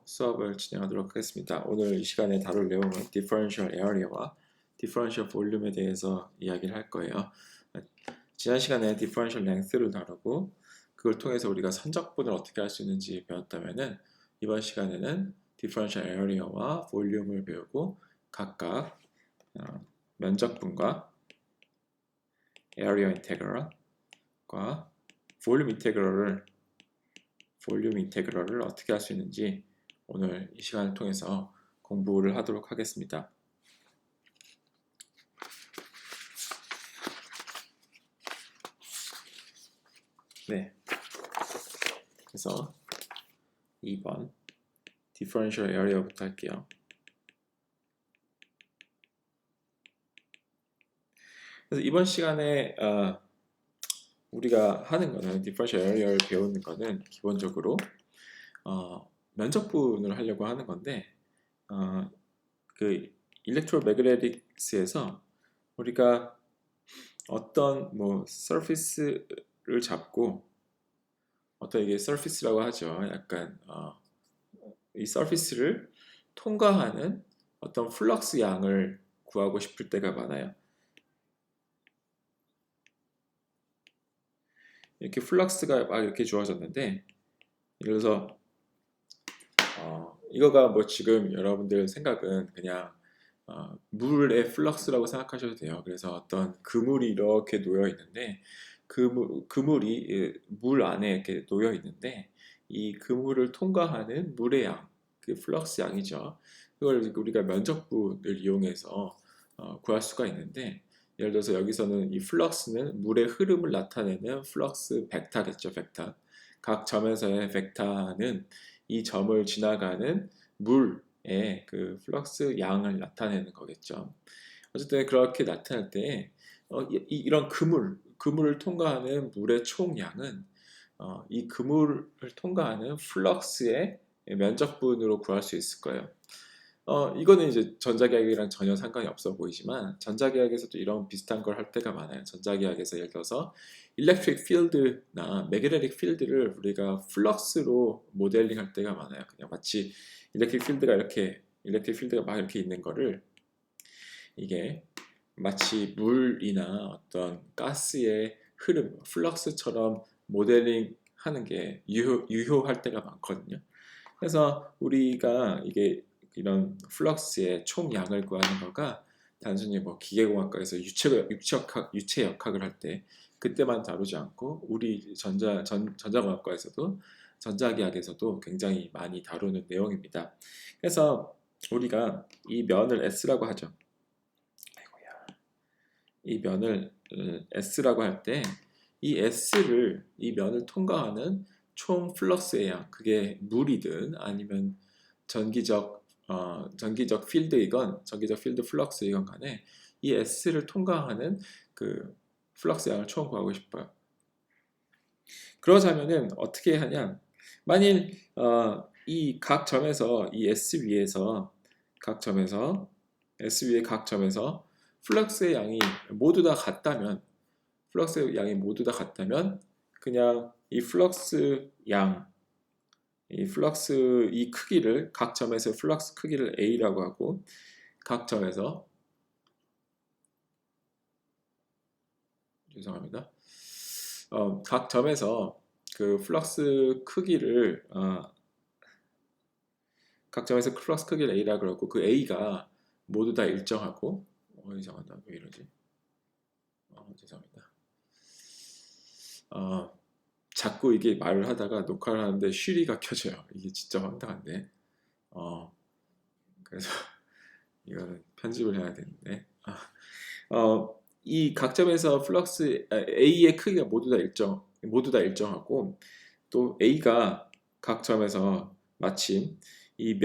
수업을 진행하도록 하겠습니다. 오늘 이 시간에 다룰 내용은 Differential Area와 Differential Volume에 대해서 이야기를 할 거예요. 지난 시간에 Differential Length를 다루고 그걸 통해서 우리가 선적분을 어떻게 할 수 있는지 배웠다면은 이번 시간에는 Differential Area와 Volume을 배우고 각각 면적분과 Area Integral과 Volume Integral을 어떻게 할 수 있는지 오늘 이 시간을 통해서 공부를 하도록 하겠습니다. 네, 그래서 2번 Differential Area부터 할게요. 그래서 이번 시간에 우리가 하는 거는 Differential Area를 배우는 거는 기본적으로 면적분을 하려고 하는 건데 그 Electromagnetic스에서 우리가 어떤 surface를 잡고 어떤 이게 surface라고 하죠. 약간 이 surface를 통과하는 어떤 플럭스 양을 구하고 싶을 때가 많아요. 이렇게 플럭스가 막 이렇게 주어졌는데, 예를 들어서 이거가 지금 여러분들 생각은 그냥 물의 플럭스라고 생각하셔도 돼요. 그래서 어떤 그물이 이렇게 놓여 있는데 그물이 물 안에 이렇게 놓여 있는데 이 그물을 통과하는 물의 양, 그 플럭스 양이죠. 그걸 우리가 면적분을 이용해서 구할 수가 있는데, 예를 들어서 여기서는 이 플럭스는 물의 흐름을 나타내는 플럭스 벡터겠죠. 벡터. 각 점에서의 벡터는 이 점을 지나가는 물의 그 플럭스 양을 나타내는 거겠죠. 어쨌든 그렇게 나타날 때 이런 그물을 통과하는 물의 총량은 이 그물을 통과하는 플럭스의 면적분으로 구할 수 있을 거예요. 이거는 이제 전자계약이랑 전혀 상관이 없어 보이지만 전자계약에서도 이런 비슷한 걸 할 때가 많아요. 전자계약에서 예를 들어서 일렉트릭 필드나 매그네틱 필드를 우리가 플럭스로 모델링 할 때가 많아요. 그냥 마치 일렉트릭 필드가 막 이렇게 있는 거를 이게 마치 물이나 어떤 가스의 흐름, 플럭스처럼 모델링 하는 게 유효할 때가 많거든요. 그래서 우리가 이게 이런 플럭스의 총량을 구하는 거가 단순히 기계공학과에서 유체 역학을 할 때 그때만 다루지 않고 우리 전자공학과에서도 전자기학에서도 굉장히 많이 다루는 내용입니다. 그래서 우리가 이 면을 S라고 하죠. 이 면을 S라고 할 때 이 이 면을 통과하는 총 플럭스의 양, 그게 물이든 아니면 전기적 필드이건 전기적 필드 플럭스이건 간에 이 S를 통과하는 그 플럭스 양을 총 구하고 싶어요. 그러자면은 어떻게 하냐? 만일 이 각 점에서 이 S 위에서 S 위의 각 점에서 플럭스의 양이 모두 다 같다면 그냥 이 플럭스 이 크기를 각 점에서 플럭스 크기를 A라고 하고 각 점에서 각 점에서 그 플럭스 크기를 각 점에서 플럭스 크기를 A라고 그러고 그 A가 모두 다 일정하고 이상하다. 왜 이러지? 죄송합니다. 자꾸 이게 말을 하다가 녹화를 하는데 쉬리가 켜져요. 이게 진짜 황당한데. 그래서 이거는 편집을 해야 되는데. 이 각 점에서 플럭스 A의 크기가 모두 다 일정하고 또 A가 각 점에서 마침 이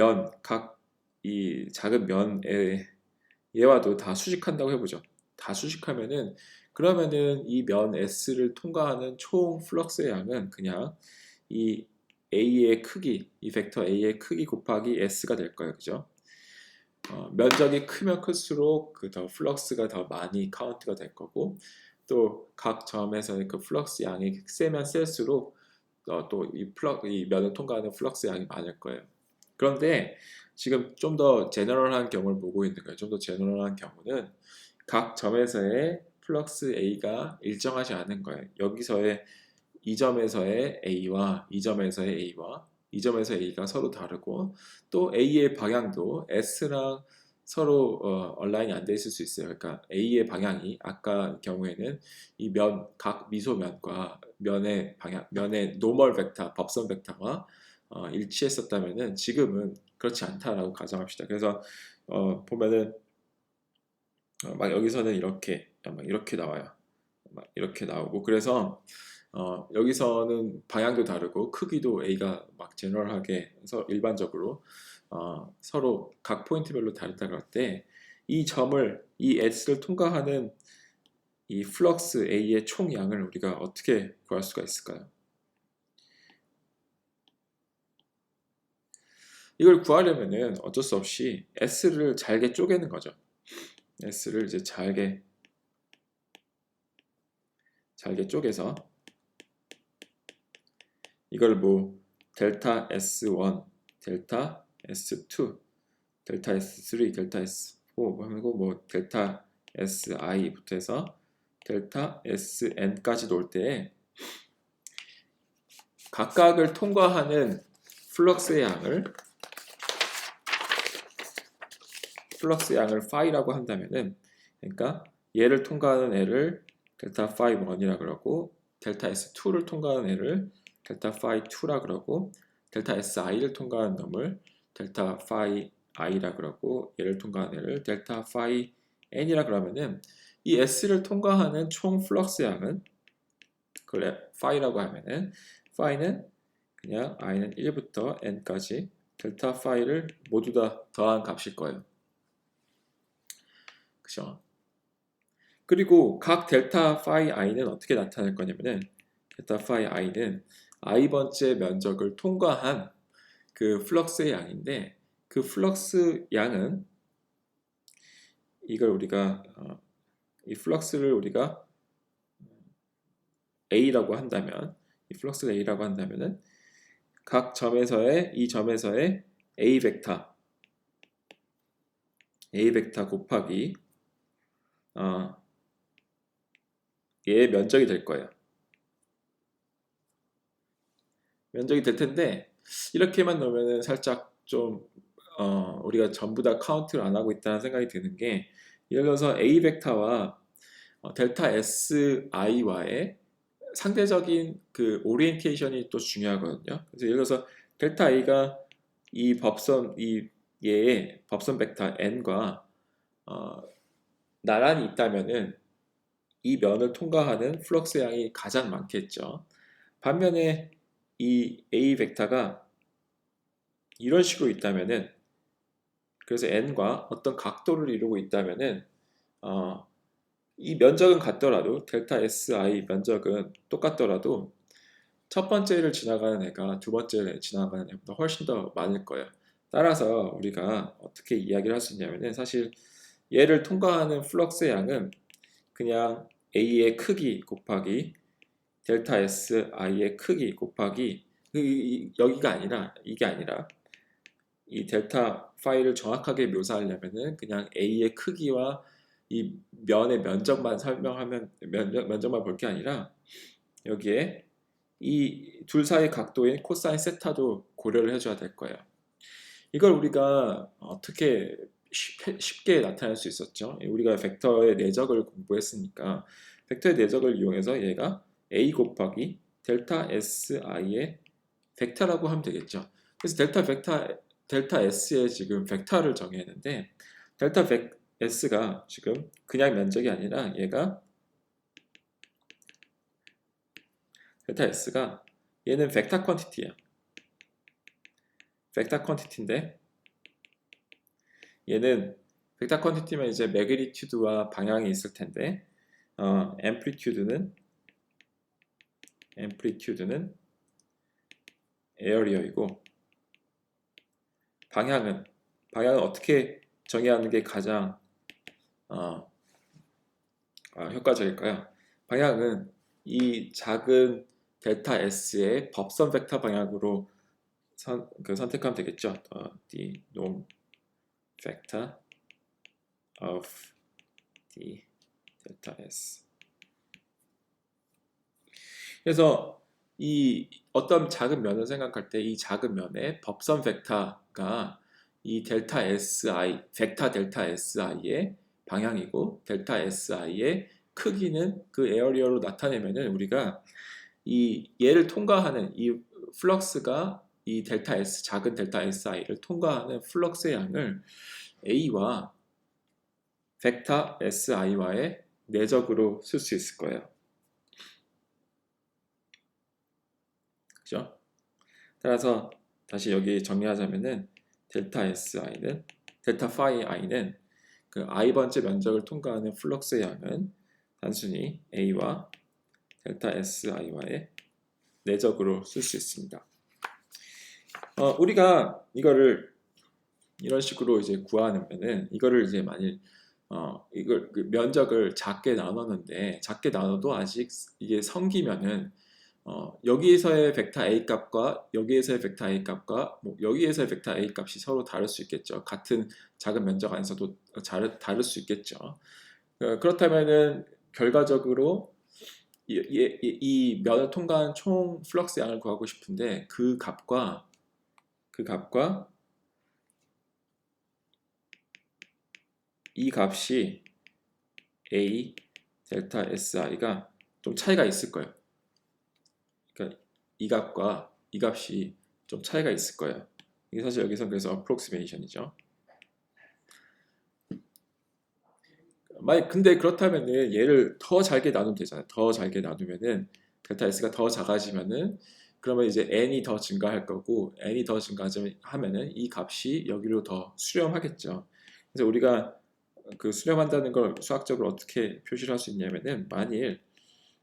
작은 면에 얘와도 다 수직한다고 해보죠. 다 수직하면은 그러면은 이 면 S를 통과하는 총 플럭스의 양은 그냥 이 A의 크기, 이 벡터 A의 크기 곱하기 S가 될 거예요. 그죠? 면적이 크면 클수록 그 더 플럭스가 더 많이 카운트가 될 거고 또 각 점에서의 그 플럭스 양이 세면 셀수록 또 이 면을 통과하는 플럭스 양이 많을 거예요. 그런데 지금 좀 더 제너럴한 경우를 보고 있는 거예요. 좀 더 제너럴한 경우는 각 점에서의 플럭스 A가 일정하지 않은 거예요. 여기서의 이 점에서의 A와 이 점에서의 A와 이 점에서 A가 서로 다르고 또 A의 방향도 S랑 서로 얼라인이 안 돼 있을 수 있어요. 그러니까 A의 방향이 아까 경우에는 이 각 미소면과 면의 방향, 면의 노멀 벡터, 법선 벡터와 일치했었다면은 지금은 그렇지 않다라고 가정합시다. 그래서 보면은 막 여기서는 이렇게 막 이렇게 나와요. 막 이렇게 나오고 그래서 여기서는 방향도 다르고 크기도 A가 막 제너럴하게 해서 일반적으로 서로 각 포인트별로 다르다고 할 때 이 점을 이 S를 통과하는 이 플럭스 A의 총량을 우리가 어떻게 구할 수가 있을까요? 이걸 구하려면은 어쩔 수 없이 S를 잘게 쪼개는 거죠. S를 이제 잘게 쪼개서 이걸 뭐 델타 S1, 델타 S2, 델타 S3, 델타 S4 하고 뭐 델타 SI부터 해서 델타 SN까지 놓을 때 각각을 통과하는 플럭스의 양을 파이라고 한다면은 그러니까 얘를 통과하는 애를 델타 파이 1이라 그러고 델타 S2를 통과하는 애를 델타 파이 2라 그러고 델타 SI를 통과하는 놈을 델타 파이 I라 그러고 얘를 통과하는 애를 델타 파이 N이라 그러면은 이 S를 통과하는 총 플럭스 양은 그래 파이라고 하면은 파이는 그냥 I는 1부터 N까지 델타 파이를 모두 다 더한 값일 거예요. 그죠? 그리고 각 델타 파이 i는 어떻게 나타날 거냐면은 델타 파이 i는 i번째 면적을 통과한 그 플럭스의 양인데 그 플럭스 양은 이걸 우리가 이 플럭스를 우리가 A라고 한다면 이 플럭스를 A라고 한다면은 각 점에서의 이 점에서의 A 벡터 곱하기 얘의 면적이 될 거예요. 면적이 될 텐데 이렇게만 넣으면 살짝 좀 우리가 전부 다 카운트를 안 하고 있다는 생각이 드는 게 예를 들어서 A 벡터와 델타 SI와의 상대적인 그 오리엔테이션이 또 중요하거든요. 그래서 예를 들어서 델타 A가 이 법선 이 얘의 법선 벡터 n과 나란히 있다면은 이 면을 통과하는 플럭스 양이 가장 많겠죠. 반면에 이 A 벡터가 이런 식으로 있다면은 그래서 n과 어떤 각도를 이루고 있다면은 이 면적은 같더라도 델타 SI 면적은 똑같더라도 첫 번째를 지나가는 애가 두 번째를 지나가는 애보다 훨씬 더 많을 거예요. 따라서 우리가 어떻게 이야기를 할 수 있냐면은 사실 얘를 통과하는 플럭스의 양은 그냥 A의 크기 곱하기 델타 SI의 크기 곱하기 여기가 아니라 이게 아니라 이 델타 파이를 정확하게 묘사하려면은 그냥 A의 크기와 이 면의 면적만 설명하면 면적만 볼 게 아니라 여기에 이 둘 사이 각도인 코사인 세타도 고려를 해줘야 될 거예요. 이걸 우리가 어떻게 쉽게 나타낼 수 있었죠? 우리가 벡터의 내적을 공부했으니까 벡터의 내적을 이용해서 얘가 A 곱하기 델타 SI의 벡터라고 하면 되겠죠. 그래서 델타 S의 지금 벡터를 정했는데 델타 S가 지금 그냥 면적이 아니라 얘가 델타 S가 얘는 벡터 퀀티티예요. 벡터 퀀티티인데 얘는 벡터 퀀티티면 이제 매그니튜드와 방향이 있을 텐데 앰플리튜드는 에어리어이고 방향은 어떻게 정의하는 게 가장 효과적일까요? 방향은 이 작은 델타 S의 법선 벡터 방향으로 선택하면 되겠죠. the norm factor of the delta S. 그래서 이 어떤 작은 면을 생각할 때 이 작은 면의 법선 벡터가 이 델타 SI, 벡터 델타 SI의 방향이고 델타 SI의 크기는 그 에어리어로 나타내면은 우리가 이 얘를 통과하는 이 플럭스가 이 델타 S, 작은 델타 SI를 통과하는 플럭스의 양을 A와 벡터 SI와의 내적으로 쓸 수 있을 거예요. 그죠? 따라서 다시 여기 정리하자면은 델타 SI는 델타 파이 I는 그 I번째 면적을 통과하는 플럭스의 양은 단순히 A와 델타 SI와의 내적으로 쓸 수 있습니다. 우리가 이거를 이런 식으로 이제 구하면은 이거를 이제 만일 이걸 그 면적을 작게 나눴는데 작게 나눠도 아직 이게 성기면은 여기에서의 벡터 A 값과 여기에서의 벡터 A 값과 뭐 여기에서의 벡터 A 값이 서로 다를 수 있겠죠. 같은 작은 면적 안에서도 다를 수 있겠죠. 그렇다면은 결과적으로 이 면을 통과한 총 플럭스 양을 구하고 싶은데 그 값과 이 값이 A 델타 SI가 좀 차이가 있을 거예요. 그러니까 이 값과 이 값이 좀 차이가 있을 거예요. 이게 사실 여기서 그래서 approximation이죠. 근데 그렇다면은 얘를 더 잘게 나누면 되잖아요. 더 잘게 나누면은 델타 S가 더 작아지면은 그러면 이제 n이 더 증가할 거고 n이 더 증가하면은 이 값이 여기로 더 수렴하겠죠. 그래서 우리가 그 수렴한다는 걸 수학적으로 어떻게 표시를 할 수 있냐면은 만일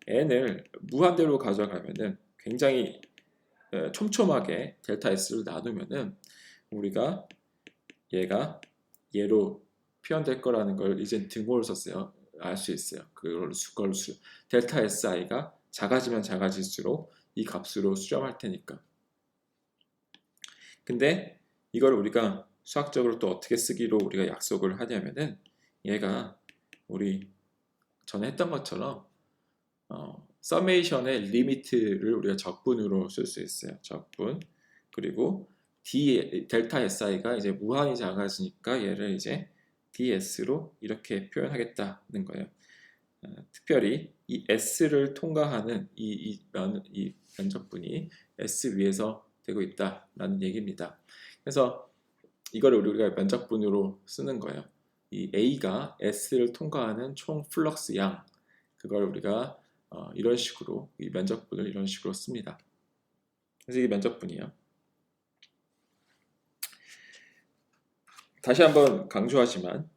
n을 무한대로 가져가면은 굉장히 촘촘하게 델타 S를 나누면은 우리가 얘가 얘로 표현될 거라는 걸 이제 등호를 썼어요. 알 수 있어요. 그걸 델타 SI가 작아지면 작아질수록 이 값으로 수렴할 테니까. 근데 이걸 우리가 수학적으로 또 어떻게 쓰기로 우리가 약속을 하냐면은 얘가 우리 전에 했던 것처럼 서메이션의 리미트를 우리가 적분으로 쓸 수 있어요. 적분. 그리고 델타 SI가 이제 무한히 작아지니까 얘를 이제 ds로 이렇게 표현하겠다는 거예요. 특별히 이 s를 통과하는 이 면적분이 s 위에서 되고 있다라는 얘기입니다. 그래서 이거를 우리가 면적분으로 쓰는 거예요. 이 a가 s를 통과하는 총 플럭스 양, 그걸 우리가 이런 식으로 이 면적분을 이런 식으로 씁니다. 그래서 이게 면적분이에요. 다시 한번 강조하지만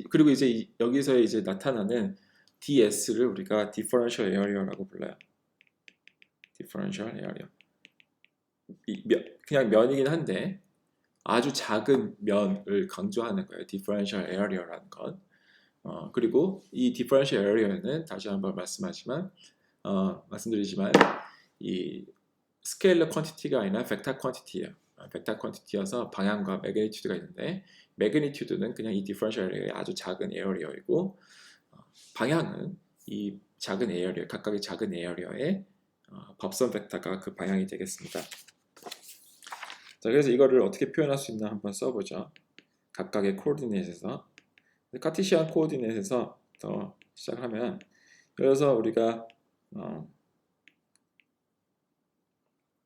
그리고 이제 여기서의 이제 나타나는 ds를 우리가 differential area라고 불러요. differential area. 그냥 면이긴 한데 아주 작은 면을 강조하는 거예요. differential area라는 건. 그리고 이 differential area는 다시 한번 말씀드리지만 이 스케일러 퀀티티가 아니라 벡터 퀀티티예요. 벡터 퀀티티여서 방향과 매그니튜드가 있는데 매그니튜드는 그냥 이 디퍼런셜 에어리어의 아주 작은 에어리어이고 방향은 이 작은 에어리어, 각각의 작은 에어리어의 법선 벡터가 그 방향이 되겠습니다. 자, 그래서 이거를 어떻게 표현할 수 있나 한번 써보죠. 각각의 코오디네이트에서 카티시안 코오디네이트에서 더 시작하면 그래서 우리가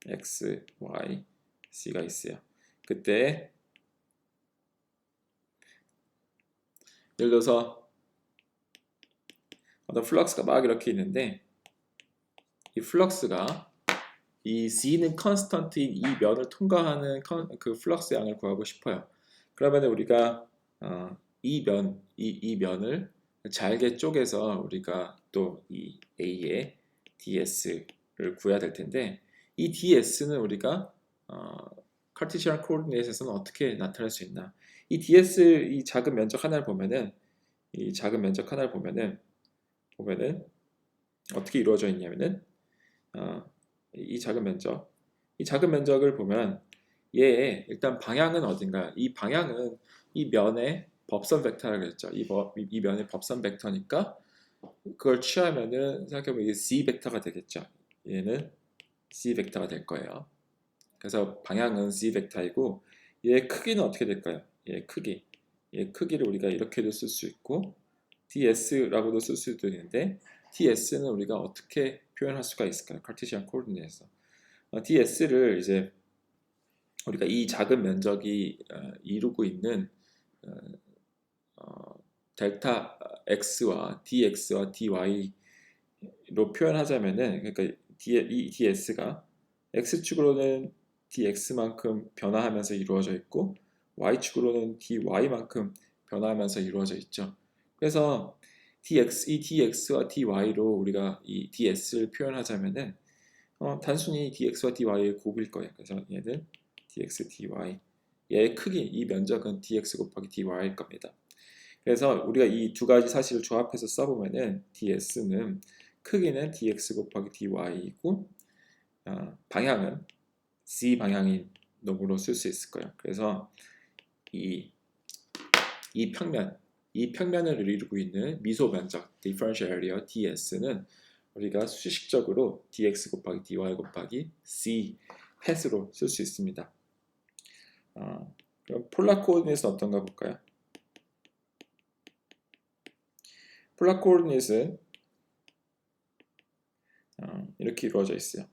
x, y, c가 있어요. 그때 예를 들어서 어떤 플럭스가 막 이렇게 있는데 이 플럭스가 이 C는 컨스턴트인 이 면을 통과하는 그 플럭스 양을 구하고 싶어요. 그러면 우리가 이 면을 잘게 쪼개서 우리가 또 이 A의 DS를 구해야 될 텐데 이 DS는 우리가 카르티시안 코오디네이트에서는 어떻게 나타낼 수 있나? 이 DS 이 작은 면적 하나를 보면은 어떻게 이루어져 있냐면은 이 작은 면적 이 작은 면적을 보면 얘의 일단 방향은 어딘가? 이 방향은 이 면의 법선 벡터라고 했죠. 이 면의 법선 벡터니까 그걸 취하면은 생각해보면 이게 C 벡터가 되겠죠. 얘는 C 벡터가 될 거예요. 그래서 방향은 C 벡터이고 얘의 크기는 어떻게 될까요? 얘 크기를 우리가 이렇게도 쓸 수 있고 ds라고도 쓸 수도 있는데 ds는 우리가 어떻게 표현할 수가 있을까요? 카르테시안 코오르디네이트에서 ds를 이제 우리가 이 작은 면적이 이루고 있는 어, 어, 델타 x와 dx와 dy로 표현하자면은 그러니까 이 ds가 x축으로는 dx만큼 변화하면서 이루어져 있고 y축으로는 dy만큼 변화하면서 이루어져 있죠. 그래서 이 dx와 dy로 우리가 이 ds를 표현하자면은 단순히 dx와 dy의 곱일 거예요. 그래서 얘는 dx, dy 얘의 크기, 이 면적은 dx 곱하기 dy일 겁니다. 그래서 우리가 이 두 가지 사실을 조합해서 써보면은 ds는 크기는 dx 곱하기 dy이고 방향은 c 방향인 놈으로 쓸 수 있을 거예요. 그래서 이, 이 평면을 이루고 있는 미소 면적 differential area ds는 우리가 수식적으로 dx 곱하기 dy 곱하기 c 햇으로 쓸 수 있습니다. 그럼 폴라 코오디네이트는 어떤가 볼까요? 폴라 코오디네이트는 이렇게 이루어져 있어요.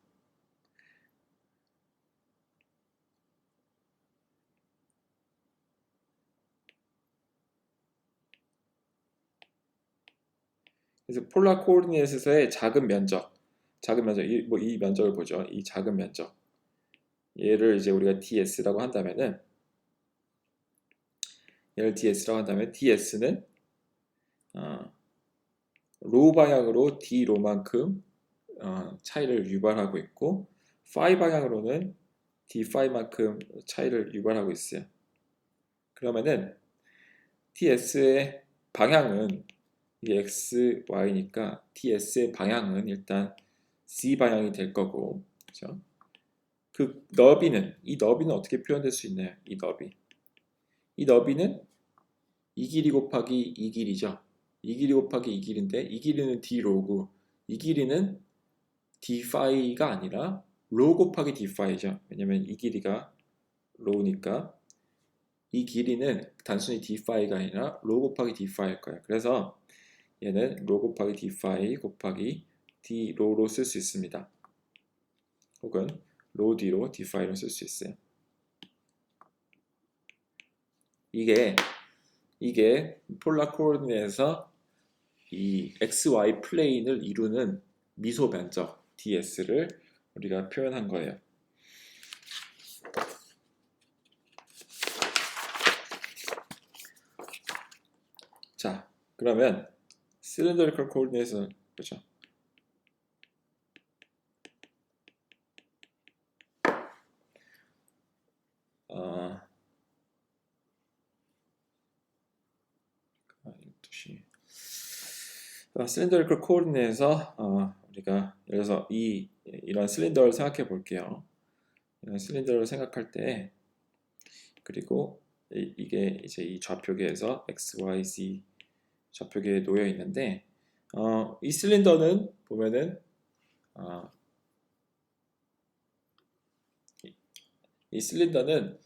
그래서 폴라 코오디네이트에서의 이 면적을 보죠. 이 작은 면적 얘를 이제 우리가 ds라고 한다면은 ds는 로 방향으로 d로만큼 차이를 유발하고 있고 phi 방향으로는 d phi만큼 차이를 유발하고 있어요. 그러면은 ds의 방향은 이 x, y니까 ds의 방향은 일단 c 방향이 될 거고, 그렇죠? 그 이 너비는 어떻게 표현될 수 있나요? 이 너비는 이 길이 곱하기 이 길이죠. 이 길이 곱하기 이 길인데 이 길이는 d 로고 이 길이는 d 파이가 아니라 로 곱하기 d 파이죠. 왜냐면 이 길이가 로니까 이 길이는 단순히 d 파이가 아니라 로 곱하기 d 파이일 거예요. 그래서 얘는 로 곱하기 d 파이 곱하기 d 로로 쓸 수 있습니다. 혹은 로 d로 d 파이로 쓸 수 있어요. 이게 폴라 코오르디네이트에서 이 XY 플레인을 이루는 미소 면적 ds를 우리가 표현한 거예요. 자, 그러면 cylindrical coordinate는 보죠. cylindrical coordinate에서 우리가 예를 들어서 이런 실린더를 생각해 볼게요. 이런 실린더를 생각할 때 그리고 이게 이제 이 좌표계에서 x, y, z 좌표계에 놓여 있는데 이 실린더는 보면은 이 실린더는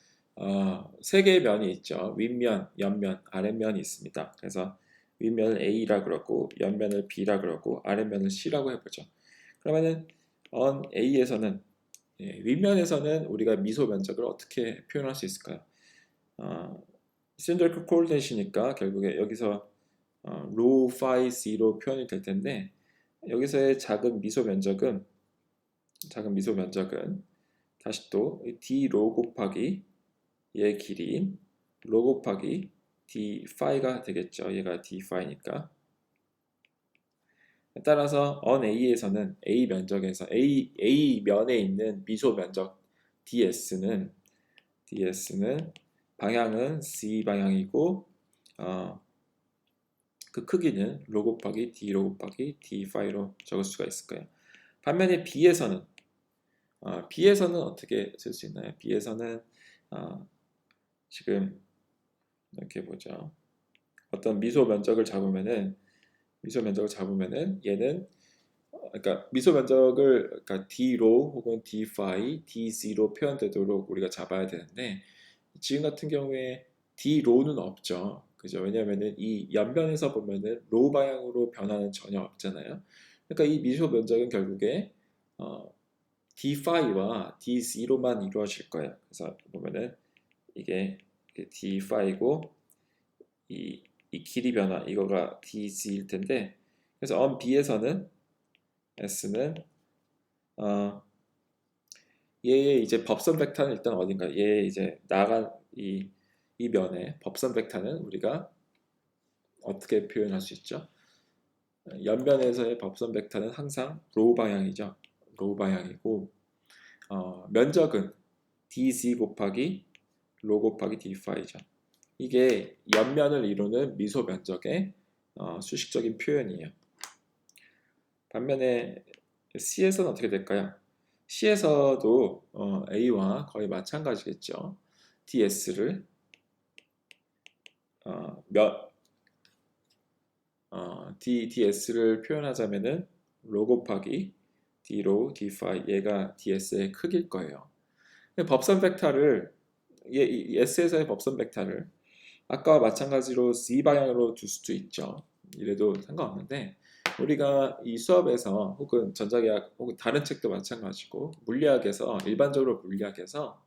세 개의 면이 있죠. 윗면, 옆면, 아랫면이 있습니다. 그래서 윗면을 A라 그러고 옆면을 B라 그러고 아랫면을 C라고 해보죠. 그러면은 A에서는 윗면에서는 우리가 미소 면적을 어떻게 표현할 수 있을까요? cylindrical coordinate이니까 결국에 여기서 rho, phi, c로 표현이 될 텐데 여기서의 작은 미소 면적은 다시 또 d 로 곱하기 얘 길이인 로 곱하기 d phi가 되겠죠. 얘가 d phi니까. 따라서 on A에서는 A 면적에서 A 면에 있는 미소 면적 ds는 방향은 c 방향이고 그 크기는 로 곱하기 d 로 곱하기 d phi로 적을 수가 있을 거예요. 반면에 B에서는 B에서는 어떻게 쓸 수 있나요? B에서는 지금 이렇게 보죠. 어떤 미소 면적을 잡으면은 얘는 그러니까 미소 면적을 그러니까 D로 혹은 D5, D0로 표현되도록 우리가 잡아야 되는데 지금 같은 경우에 D로는 없죠. 그죠? 왜냐면은 이 옆면에서 보면은 로 방향으로 변화는 전혀 없잖아요. 그러니까 이 미소 면적은 결국에 D5와 D0만 이루어질 거예요. 그래서 보면은 이게 D5고 이 길이 변화 이거가 DC일 텐데 그래서 on B에서는 S는 얘의 이제 법선 벡터는 일단 어딘가 얘의 이제 나간 이 면의 법선 벡터는 우리가 어떻게 표현할 수 있죠? 옆면에서의 법선 벡터는 항상 로우 방향이죠. 로우 방향이고 면적은 DC 곱하기 로 곱하기 D5죠. 이게 옆면을 이루는 미소 면적의 수식적인 표현이에요. 반면에 C에서는 어떻게 될까요? C에서도 A와 거의 마찬가지겠죠. DS를 DS를 표현하자면은 로 곱하기 D로 D5 얘가 DS의 크기일 거예요. 법선 벡터를 S에서의 법선 벡터를 아까와 마찬가지로 C 방향으로 둘 수도 있죠. 이래도 상관없는데 우리가 이 수업에서 혹은 전자계학 혹은 다른 책도 마찬가지고 물리학에서 일반적으로 물리학에서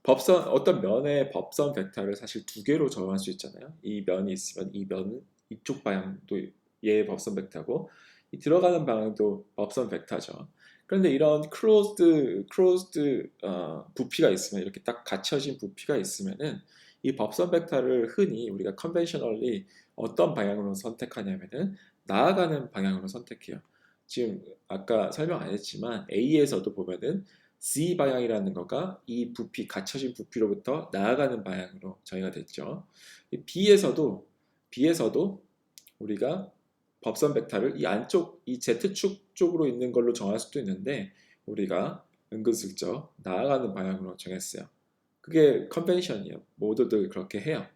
법선 어떤 면의 법선 벡터를 사실 두 개로 정할 수 있잖아요. 이 면이 있으면 이 면은 이쪽 방향도 얘의 법선 벡터고 이 들어가는 방향도 법선 벡터죠. 그런데 이런 크로즈드 부피가 있으면 이렇게 딱 갇혀진 부피가 있으면은 이 법선 벡터를 흔히 우리가 컨벤셔널리 어떤 방향으로 선택하냐면은 나아가는 방향으로 선택해요. 지금 아까 설명 안 했지만 A에서도 보면은 Z 방향이라는 거가 이 부피, 갇혀진 부피로부터 나아가는 방향으로 정의가 됐죠. B에서도 우리가 법선 벡터를 이 안쪽, 이 Z축 쪽으로 있는 걸로 정할 수도 있는데 우리가 은근슬쩍 나아가는 방향으로 정했어요. 그게 컨벤션이에요. 모두들 그렇게 해요.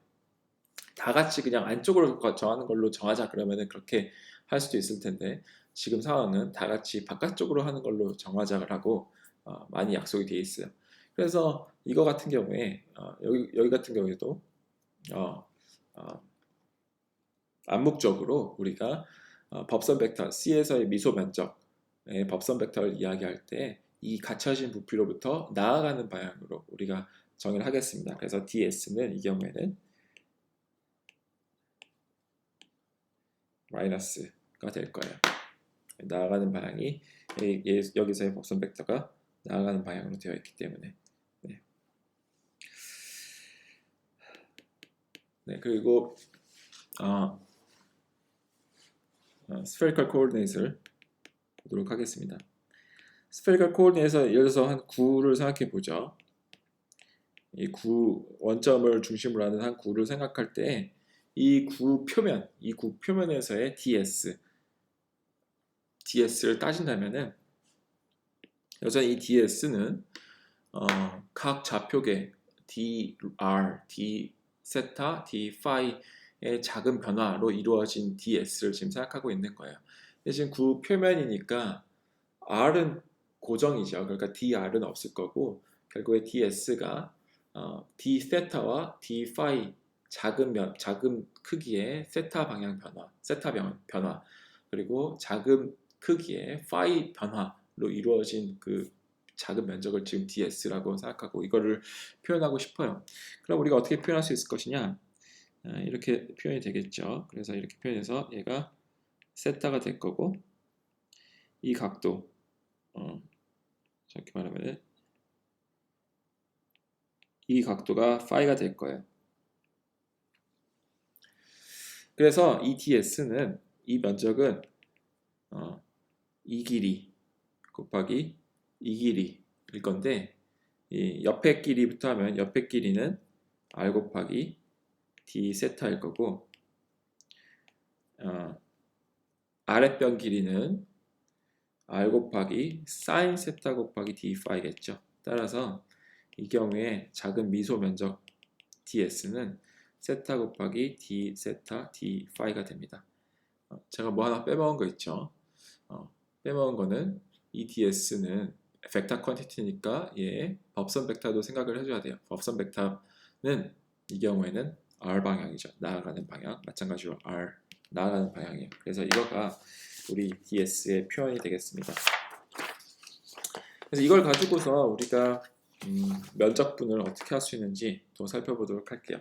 다 같이 그냥 안쪽으로 정하는 걸로 정하자 그러면은 그렇게 할 수도 있을 텐데 지금 상황은 다 같이 바깥쪽으로 하는 걸로 정하자라고 많이 약속이 되어 있어요. 그래서 이거 같은 경우에 여기 같은 경우에도 어, 어, 암묵적으로 우리가 법선 벡터 C에서의 미소 면적의 법선 벡터를 이야기할 때 이 갇혀진 부피로부터 나아가는 방향으로 우리가 정의를 하겠습니다. 그래서 DS는 이 경우에는 마이너스가 될 거예요. 나아가는 방향이 여기서의 법선 벡터가 나아가는 방향으로 되어 있기 때문에 네. 네, 그리고 spherical coordinate를 보도록 하겠습니다. spherical coordinate에서 예를 들어서 한 구를 생각해 보죠. 이 구 원점을 중심으로 하는 한 구를 생각할 때 이 구 표면에서의 DS를 따진다면은 여전히 이 DS는 각 좌표계 dr, d 세타, d 파이의 작은 변화로 이루어진 DS를 지금 생각하고 있는 거예요. 근데 지금 구 표면이니까 R은 고정이죠. 그러니까 dr은 없을 거고 결국에 DS가 d 세타와 d 파이 작은 크기의 세타 방향 변화 그리고 작은 크기의 파이 변화로 이루어진 그 작은 면적을 지금 DS라고 생각하고 이거를 표현하고 싶어요. 그럼 우리가 어떻게 표현할 수 있을 것이냐? 이렇게 표현이 되겠죠. 그래서 이렇게 표현해서 얘가 세타가 될 거고 이 각도 이렇게 말하면 이 각도가 파이가 될 거예요. 그래서 이 DS는 이 면적은 이 길이 곱하기 이 길이일 건데 이 옆에 길이부터 하면 옆에 길이는 R 곱하기 D 세타일 거고 아랫변 길이는 r 곱하기 sin 세타 곱하기 d 파이겠죠. 따라서 이 경우에 작은 미소 면적 ds는 세타 곱하기 d 세타 d 파이가 됩니다. 제가 뭐 하나 빼먹은 거 있죠. 빼먹은 거는 이 ds는 벡터 퀀티티니까 얘 법선 벡터도 생각을 해줘야 돼요. 법선 벡터는 이 경우에는 r 방향이죠. 나아가는 방향. 마찬가지로 r 나아가는 방향이에요. 그래서 이거가 우리 ds의 표현이 되겠습니다. 그래서 이걸 가지고서 우리가 면적분을 어떻게 할 수 있는지 또 살펴보도록 할게요.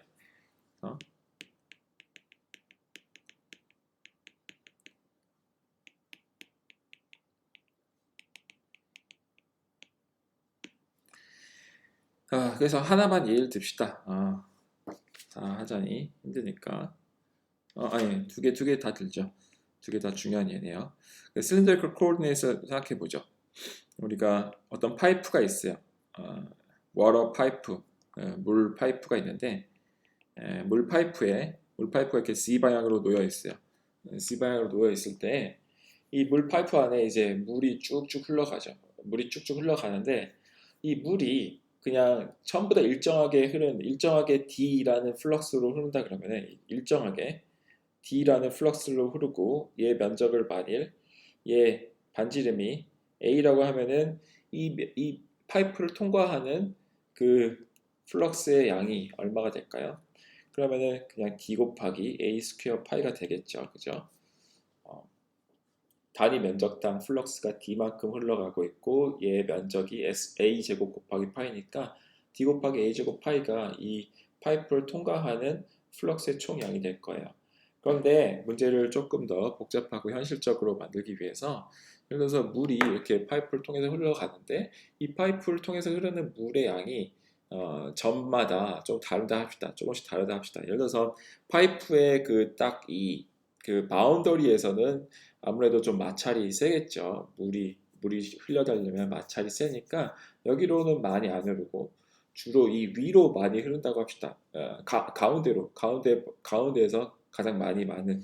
그래서 하나만 예를 듭시다. 다 하자니 힘드니까. 아니 두 개 다 들죠. 두 개 다 중요한 예네요. 실린더리컬 코오디네이트에서 생각해 보죠. 우리가 어떤 파이프가 있어요. 워터 파이프, 물 파이프가 있는데 물 파이프가 이렇게 C 방향으로 놓여 있어요. C 방향으로 놓여 있을 때 이 물 파이프 안에 이제 물이 쭉쭉 흘러가죠. 물이 쭉쭉 흘러가는데 이 물이 그냥 전부 다 일정하게 D라는 플럭스로 흐른다 그러면 일정하게 D라는 플럭스로 흐르고 얘 면적을 만일 얘 반지름이 A라고 하면은 이 파이프를 통과하는 그 플럭스의 양이 얼마가 될까요? 그러면은 그냥 D 곱하기 A 스퀘어 파이가 되겠죠. 그죠? 단위 면적당 플럭스가 D만큼 흘러가고 있고 얘 면적이 A 제곱 곱하기 파이니까 D 곱하기 A 제곱 파이가 이 파이프를 통과하는 플럭스의 총량이 될 거예요. 그런데 문제를 조금 더 복잡하고 현실적으로 만들기 위해서 예를 들어서 물이 이렇게 파이프를 통해서 흘러가는데 이 파이프를 통해서 흐르는 물의 양이 점마다 좀 다르다 합시다. 조금씩 다르다 합시다. 예를 들어서 파이프의 그 바운더리에서는 아무래도 좀 마찰이 세겠죠. 물이 흘려다니려면 마찰이 세니까 여기로는 많이 안 흐르고 주로 이 위로 많이 흐른다고 합시다. 가운데에서 가장 많은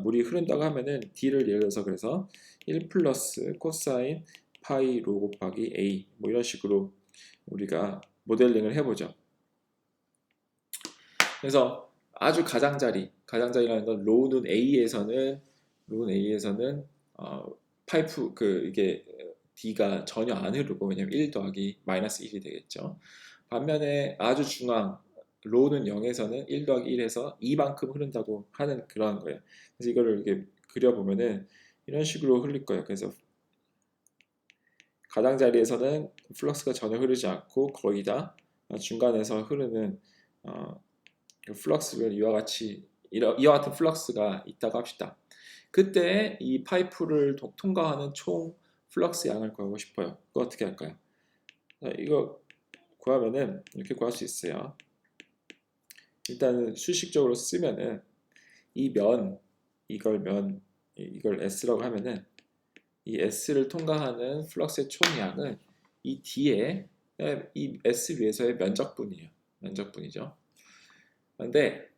물이 흐른다고 하면은 D를 예를 들어서 그래서 1 플러스 코사인 파이 로 곱하기 A 뭐 이런 식으로 우리가 모델링을 해보죠. 그래서 아주 가장자리라는 건 로는 A에서는 파이프 이게 D가 전혀 안 흐르고 왜냐면 1 더하기 마이너스 1이 되겠죠. 반면에 아주 중앙 로는 0에서는 1 더하기 1에서 2만큼 흐른다고 하는 그런 거예요. 그래서 이거를 이렇게 그려보면은 이런 식으로 흘릴 거예요. 그래서 가장자리에서는 플럭스가 전혀 흐르지 않고 거의 다 중간에서 흐르는 플럭스를 이와 같은 플럭스가 있다고 합시다. 그때 이 파이프를 통과하는 총 플럭스 양을 구하고 싶어요. 그거 어떻게 할까요? 이거 구하면은 이렇게 구할 수 있어요. 일단은 수식적으로 쓰면은 이걸 S라고 하면은 이 S를 통과하는 플럭스의 총량은 이 D의 이 S 위에서의 면적분이에요. 면적분이죠. 그런데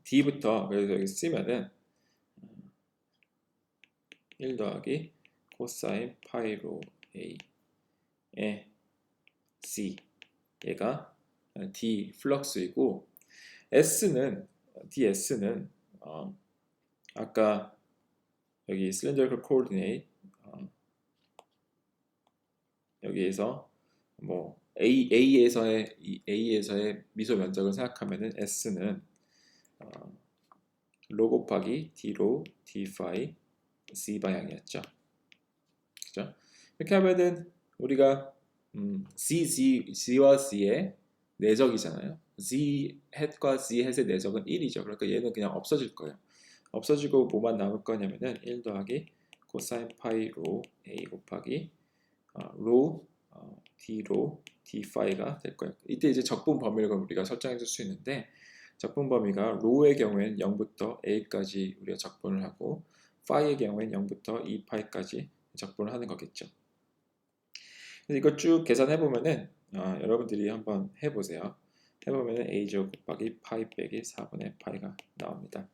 D부터 그래서 여기 쓰면은 1 더하기 코사인 파이로 A의 C 얘가 D 플럭스이고 DS는 아까 여기 cylindrical coordinate 여기에서 뭐 A에서의 미소 면적을 생각하면은 S는 로 곱하기 D로 D 파이 C 방향이었죠. 그죠? 이렇게 하면은 우리가 C와 C의 내적이잖아요. Z 햇과 Z 햇의 내적은 1이죠. 그러니까 얘는 그냥 없어질 거예요. 없어지고 뭐만 남을 거냐면은 1 더하기 코사인 파이 로 A 곱하기 로 D로 D 파이가 될 거예요. 이때 이제 적분 범위를 우리가 설정해 줄 수 있는데 적분 범위가 로의 경우에는 0부터 A까지 우리가 적분을 하고 파이의 경우에는 0부터 2파이까지 적분을 하는 거겠죠. 그래서 이걸 쭉 계산해 보면은 여러분들이 한번 해보세요. 해보면은 a제곱 곱하기 파이 빼기 4분의 파이가 나옵니다.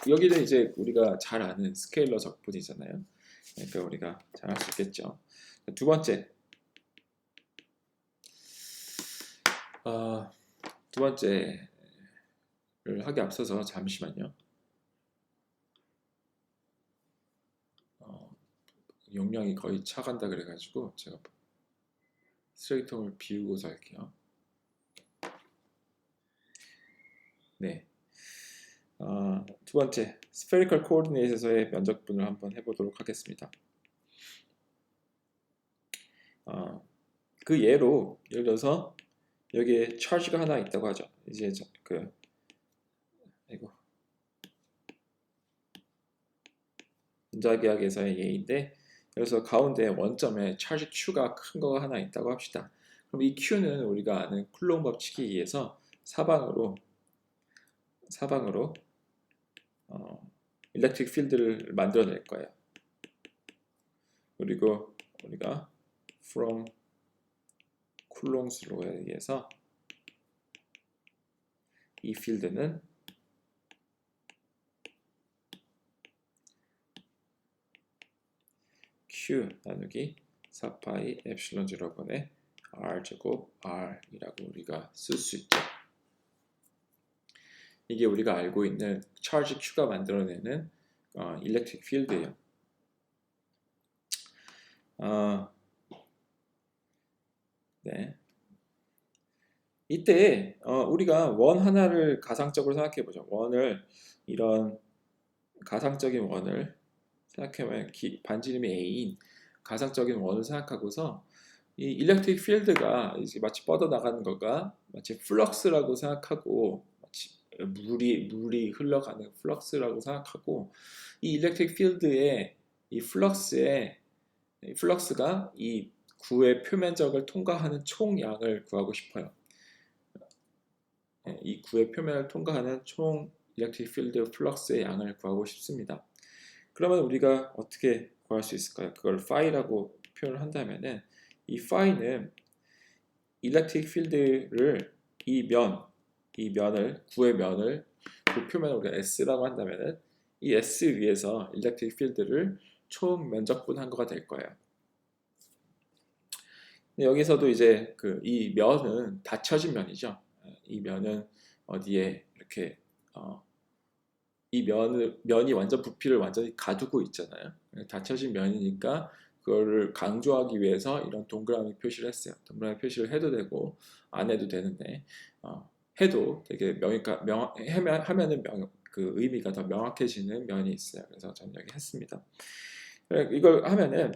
여기는 이제 우리가 잘 아는 스케일러 적분이잖아요. 그러니까 우리가 잘 할 수 있겠죠. 두 번째, 두 번째를 하기 앞서서 잠시만요. 용량이 거의 차간다 그래가지고 제가 쓰레기통을 비우고서 할게요. 네. 두 번째, spherical coordinate에서의 면적분을 한번 해보도록 하겠습니다. 그 예로 예를 들어서 여기에 charge가 하나 있다고 하죠. 이제 이거 전자기학에서의 예인데, 그래서 가운데 원점에 charge Q가 큰 거가 하나 있다고 합시다. 그럼 이 Q는 우리가 아는 쿨롬 법칙에 의해서 사방으로 일렉트릭 필드를 만들어낼 거예요. 그리고 우리가 from 쿨롬스 로에 의해서 이 필드는 Q 나누기 4파이 엡실론 0분의 R 제곱 R이라고 우리가 쓸 수 있죠. 이게 우리가 알고 있는 charge Q가 만들어내는 일렉트릭 필드예요. 네. 이때 우리가 원 하나를 가상적으로 생각해 보죠. 원을 이런 가상적인 원을 생각하면 반지름이 A인 가상적인 원을 생각하고서 이 일렉트릭 필드가 이제 마치 뻗어나가는 거가 마치 플럭스라고 생각하고 마치 물이 흘러가는 플럭스라고 생각하고 이 일렉트릭 필드의 이 플럭스가 이 구의 표면적을 통과하는 총량을 구하고 싶어요. 이 구의 표면을 통과하는 총 일렉트릭 필드 플럭스의 양을 구하고 싶습니다. 그러면 우리가 어떻게 구할 수 있을까요? 그걸 파이라고 표현을 한다면은 이 파이는 일렉트릭 필드를 구의 면을 그 표면을 우리가 S라고 한다면은 이 S 위에서 일렉트릭 필드를 총 면적분한 거가 될 거예요. 여기서도 이제 이 면은 닫혀진 면이죠. 이 면은 어디에 이렇게 이 면이 완전 부피를 완전히 가두고 있잖아요. 닫혀진 면이니까 그거를 강조하기 위해서 이런 동그라미 표시를 했어요. 동그라미 표시를 해도 되고 안 해도 되는데 해도 되게 하면은 그 의미가 더 명확해지는 면이 있어요. 그래서 저는 여기 했습니다. 이걸 하면은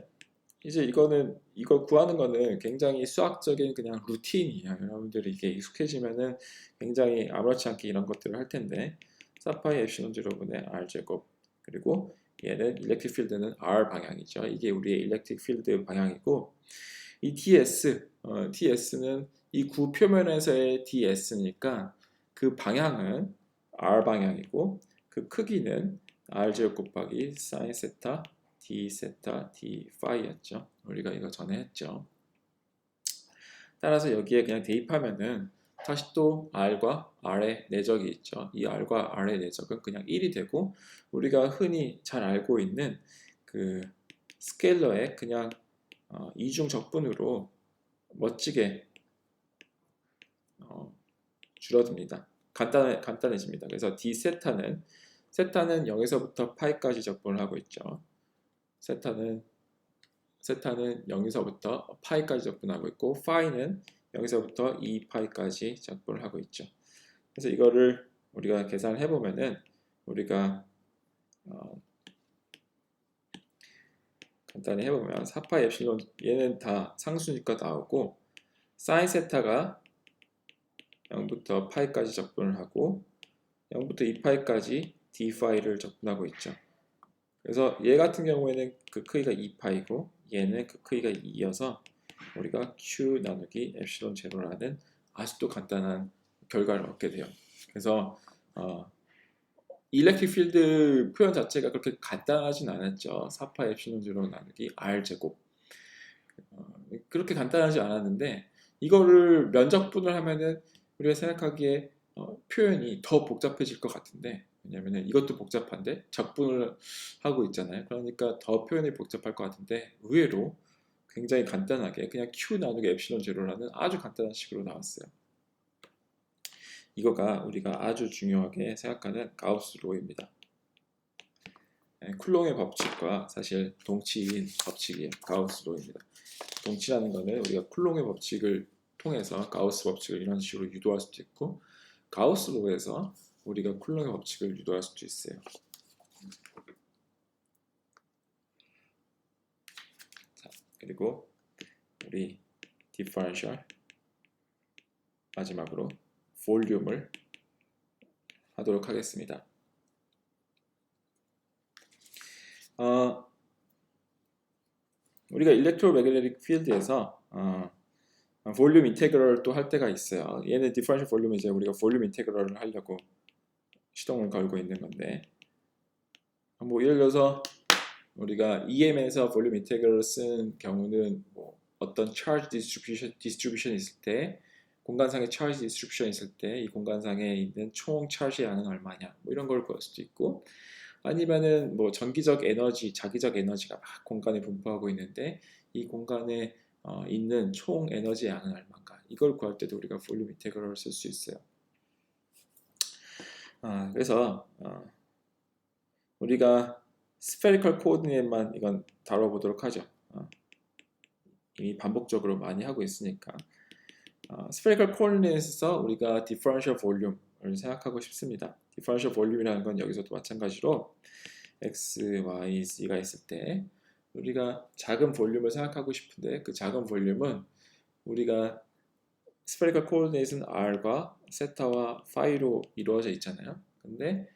이제 이거 구하는 거는 굉장히 수학적인 그냥 루틴이에요. 여러분들이 이게 익숙해지면은 굉장히 아무렇지 않게 이런 것들을 할 텐데 4파이 엡실론 0분의 R 제곱 그리고 얘는 일렉트릭 필드는 R 방향이죠. 이게 우리의 일렉트릭 필드 방향이고 이 DS는 이 구 표면에서의 DS니까 그 방향은 R 방향이고 그 크기는 R 제곱 곱하기 사인 세타 D 세타 D 파이였죠. 우리가 이거 전에 했죠. 따라서 여기에 그냥 대입하면은 다시 또 R과 R의 내적이 있죠. 이 R과 R의 내적은 그냥 1이 되고 우리가 흔히 잘 알고 있는 그 스케일러의 그냥 이중 적분으로 멋지게 줄어듭니다. 간단해집니다. 그래서 D 세타는 0에서부터 파이까지 적분을 하고 있죠. 세타는 0에서부터 파이까지 적분하고 있고 파이는 0에서부터 2파이까지 적분을 하고 있죠. 그래서 이거를 우리가 계산을 해보면은 우리가 간단히 해보면 4파이 엡실론 얘는 다 상수니까 나오고 사인 세타가 0부터 파이까지 적분을 하고 0부터 2파이까지 d파이를 적분하고 있죠. 그래서 얘 같은 경우에는 그 크기가 2파이고 얘는 그 크기가 2여서 우리가 Q 나누기 엡실론 제로라는 아주 또 간단한 결과를 얻게 돼요. 그래서 일렉트릭 필드 표현 자체가 그렇게 간단하진 않았죠. 4파 엡실론 제로 나누기 R 제곱. 그렇게 간단하지 않았는데 이거를 면적분을 하면은 우리가 생각하기에 표현이 더 복잡해질 것 같은데, 왜냐면은 이것도 복잡한데 적분을 하고 있잖아요. 그러니까 더 표현이 복잡할 것 같은데 의외로 굉장히 간단하게 그냥 Q 나누기 엡실론 제로라는 아주 간단한 식으로 나왔어요. 이거가 우리가 아주 중요하게 생각하는 가우스 로입니다. 쿨롱의 법칙과 사실 동치인 법칙이에요. 가우스 로입니다. 동치라는 거는 우리가 쿨롱의 법칙을 통해서 가우스 법칙을 이런 식으로 유도할 수도 있고, 가우스 로에서 우리가 쿨롱의 법칙을 유도할 수도 있어요. 자, 그리고 우리 디퍼런셜 마지막으로 볼륨을 하도록 하겠습니다. 우리가 일렉트로매그네틱 필드에서 볼륨 인테그럴을 또 할 때가 있어요. 얘는 디퍼런셜 볼륨은 이제 우리가 볼륨 인테그럴을 하려고 시동을 걸고 있는 건데, 뭐 예를 들어서 우리가 EM에서 볼륨 인테그럴을 쓴 경우는 뭐 어떤 charge distribution 있을 때, 공간상의 charge distribution 있을 때 이 공간상에 있는 총 charge의 양은 얼마냐, 뭐 이런 걸 구할 수도 있고, 아니면은 뭐 전기적 에너지, 자기적 에너지가 막 공간에 분포하고 있는데 이 공간에 있는 총 에너지 양은 얼마인가, 이걸 구할 때도 우리가 볼륨 인테그럴을 쓸 수 있어요. 그래서 우리가 스페리컬 코오디네이트만 이건 다뤄보도록 하죠. 이미 반복적으로 많이 하고 있으니까. 스페리컬 코오디네이트에서 우리가 디퍼런셜 볼륨을 생각하고 싶습니다. 디퍼런셜 볼륨이라는 건 여기서도 마찬가지로 x, y, z가 있을 때 우리가 작은 볼륨을 생각하고 싶은데, 그 작은 볼륨은 우리가 스페리컬 코오디네이트는 r과 세타와 파이로 이루어져 있잖아요. 근데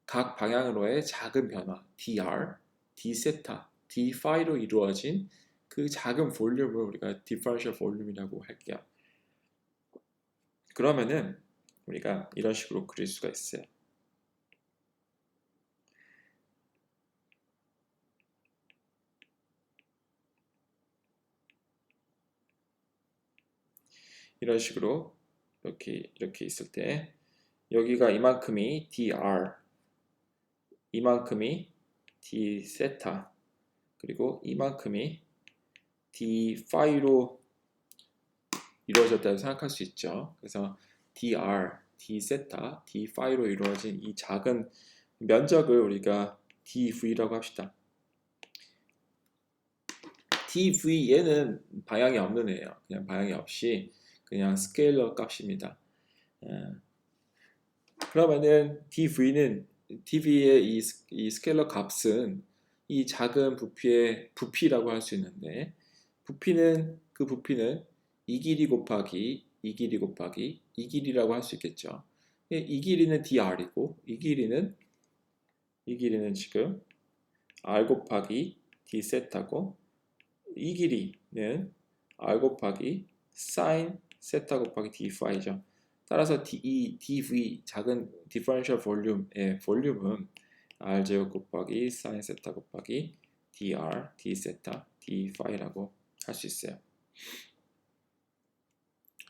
각 방향으로의 작은 변화 dr, d세타, d파이로 이루어진 그 작은 볼륨을 우리가 디퍼런셜 볼륨이라고 할게요. 그러면은 우리가 이런 식으로 그릴 수가 있어요. 이런 식으로 이렇게 있을 때 여기가 이만큼이 dr, 이만큼이 d세타, 그리고 이만큼이 d파이로 이루어졌다고 생각할 수 있죠. 그래서 dr, d세타, d파이로 이루어진 이 작은 면적을 우리가 dv라고 합시다. dv, 얘는 방향이 없는 애예요. 그냥 방향이 없이 그냥 스케일러 값입니다. 그러면은 dv의 이 스케일러 값은 이 작은 부피의 부피라고 할 수 있는데, 그 부피는 이 길이 곱하기 이 길이 곱하기 이 길이라고 할 수 있겠죠. 이 길이는 dr이고 이 길이는 지금 r 곱하기 d 세타고, 이 길이는 r 곱하기 sin 세타 곱하기 d 파이죠. 따라서 이 dv, 작은 디퍼런셜 볼륨의 볼륨은 r 제곱 곱하기 sin 세타 곱하기 dr, d 세타, d 파이라고 할 수 있어요.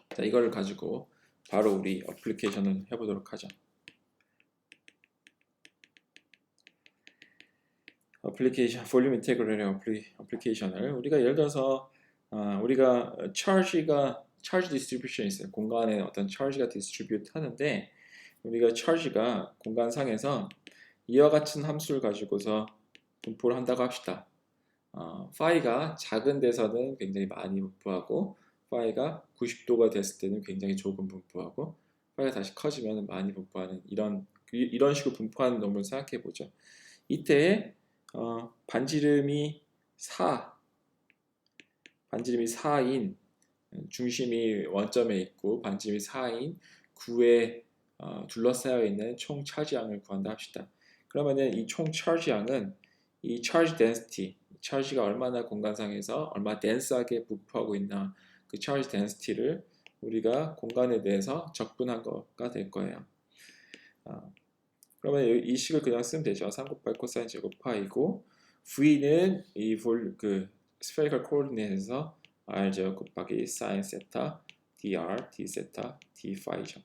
자, 이거를 가지고 바로 우리 어플리케이션을 해보도록 하죠. 어플리케이션, 볼륨 인테그럴의 어플리케이션을 우리가 예를 들어서 우리가 charge distribution 있어요. 공간에 어떤 charge가 distribute 하는데, 우리가 charge가 공간상에서 이와 같은 함수를 가지고서 분포를 한다고 합시다. 파이가 작은 데서는 굉장히 많이 분포하고, 파이가 90도가 됐을 때는 굉장히 조금 분포하고, 파이가 다시 커지면 많이 분포하는 이런 식으로 분포하는 놈을 생각해 보죠. 이때에 반지름이 4인 중심이 원점에 있고 반지름이 4인 9에 둘러싸여 있는 총 차지양을 구한다 합시다. 그러면은 이 총 차지양은 이 charge density, charge가 얼마나 공간상에서 얼마 덴스하게 분포하고 있나, 그 charge density를 우리가 공간에 대해서 적분한 거가 될 거예요. 그러면 이 식을 그냥 쓰면 되죠. 3 곱하기 코사인 제곱 파이고 V는 그 스페리컬 코오디네이트에서 R 제곱 곱하기 사인 세타 dr d 세타 d 파이죠.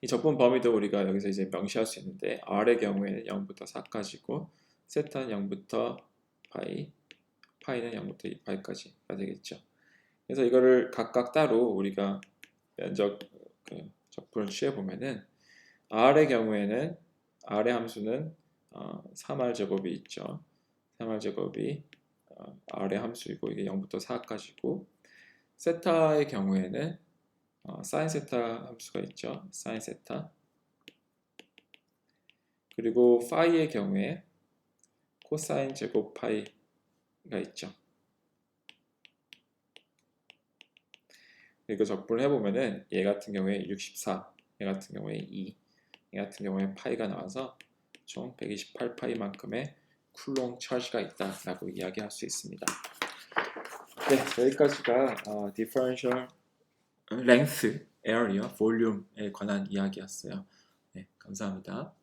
이 적분 범위도 우리가 여기서 이제 명시할 수 있는데 R의 경우에는 0부터 4까지고 세타는 0부터 파이, 파이는 0부터 2파이까지가 되겠죠. 그래서 이거를 각각 따로 우리가 면적 그 적분을 취해 보면은 R의 경우에는 R의 함수는 3R 제곱이 있죠. 3R 제곱이 R의 함수이고 이게 0부터 4까지고 세타의 경우에는 사인 세타 함수가 있죠. 사인 세타. 그리고 파이의 경우에 코사인 제곱 파이가 있죠. 그리고 적분을 해보면은 얘 같은 경우에 64, 얘 같은 경우에 2, 얘 같은 경우에 파이가 나와서 총 128파이만큼의 쿨롱 차지가 있다라고 이야기할 수 있습니다. 네, 여기까지가 differential length, area, volume에 관한 이야기였어요. 네, 감사합니다.